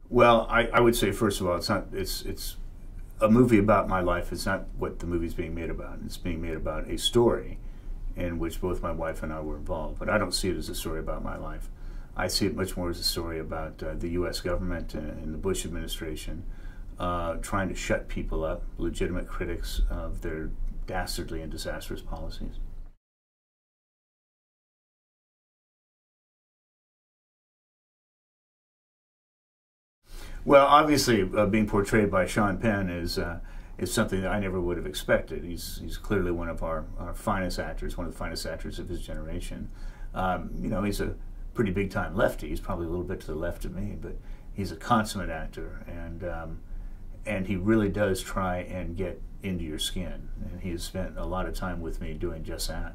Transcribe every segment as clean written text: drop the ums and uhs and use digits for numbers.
Well, I would say, first of all, it's a movie about my life. It's not what the movie's being made about. It's being made about a story in which both my wife and I were involved. But I don't see it as a story about my life. I see it much more as a story about the U.S. government and the Bush administration trying to shut people up, legitimate critics of their dastardly and disastrous policies. Well, obviously, being portrayed by Sean Penn is something that I never would have expected. He's clearly one of our finest actors, one of the finest actors of his generation. You know, he's a pretty big time lefty. He's probably a little bit to the left of me, but he's a consummate actor, and he really does try and get into your skin. And he has spent a lot of time with me doing just that.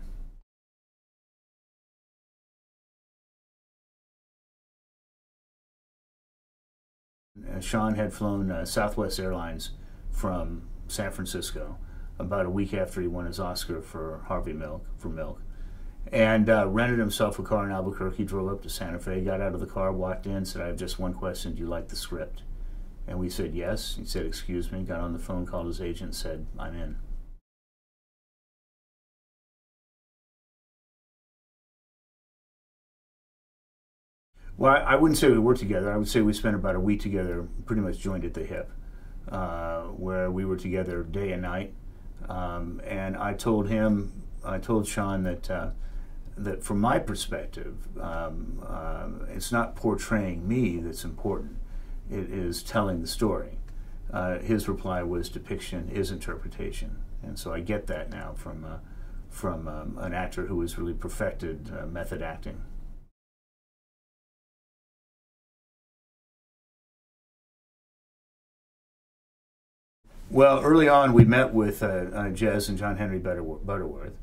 Sean had flown Southwest Airlines from San Francisco about a week after he won his Oscar for Milk, and rented himself a car in Albuquerque, drove up to Santa Fe, got out of the car, walked in, said, "I have just one question. Do you like the script?" And we said yes. He said, "Excuse me," got on the phone, called his agent, said, "I'm in." Well, I wouldn't say we worked together. I would say we spent about a week together, pretty much joined at the hip, where we were together day and night. And I told Sean that from my perspective, it's not portraying me that's important. It is telling the story. His reply was depiction is interpretation, and so I get that now from an actor who has really perfected method acting. Well, early on, we met with Jez and John Henry Butterworth.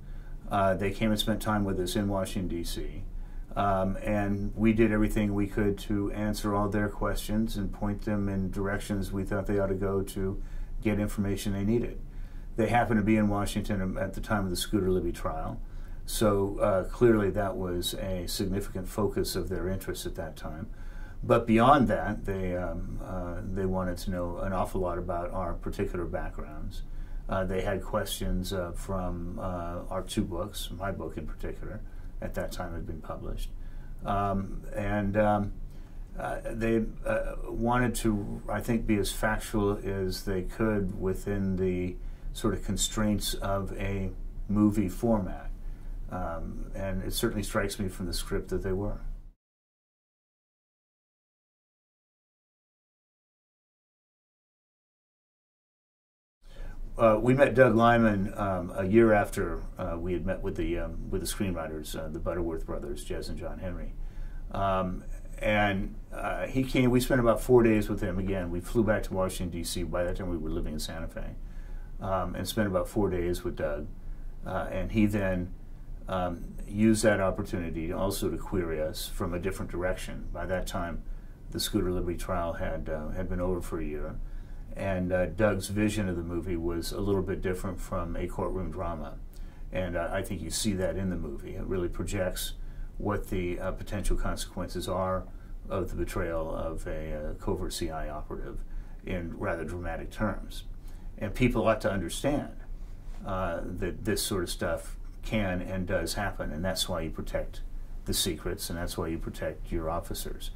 They came and spent time with us in Washington, D.C., and we did everything we could to answer all their questions and point them in directions we thought they ought to go to get information they needed. They happened to be in Washington at the time of the Scooter Libby trial, so clearly that was a significant focus of their interest at that time. But beyond that, they wanted to know an awful lot about our particular backgrounds. They had questions from our two books, my book in particular, at that time had been published. They wanted to, I think, be as factual as they could within the sort of constraints of a movie format. And it certainly strikes me from the script that they were. We met Doug Liman a year after we had met with the screenwriters, the Butterworth brothers, Jez and John Henry, and he came. We spent about 4 days with him. Again, we flew back to Washington D.C. By that time, we were living in Santa Fe, and spent about 4 days with Doug, and he then used that opportunity also to query us from a different direction. By that time, the Scooter Libby trial had been over for a year. And Doug's vision of the movie was a little bit different from a courtroom drama. And I think you see that in the movie. It really projects what the potential consequences are of the betrayal of a covert CI operative in rather dramatic terms. And people ought to understand that this sort of stuff can and does happen, and that's why you protect the secrets, and that's why you protect your officers.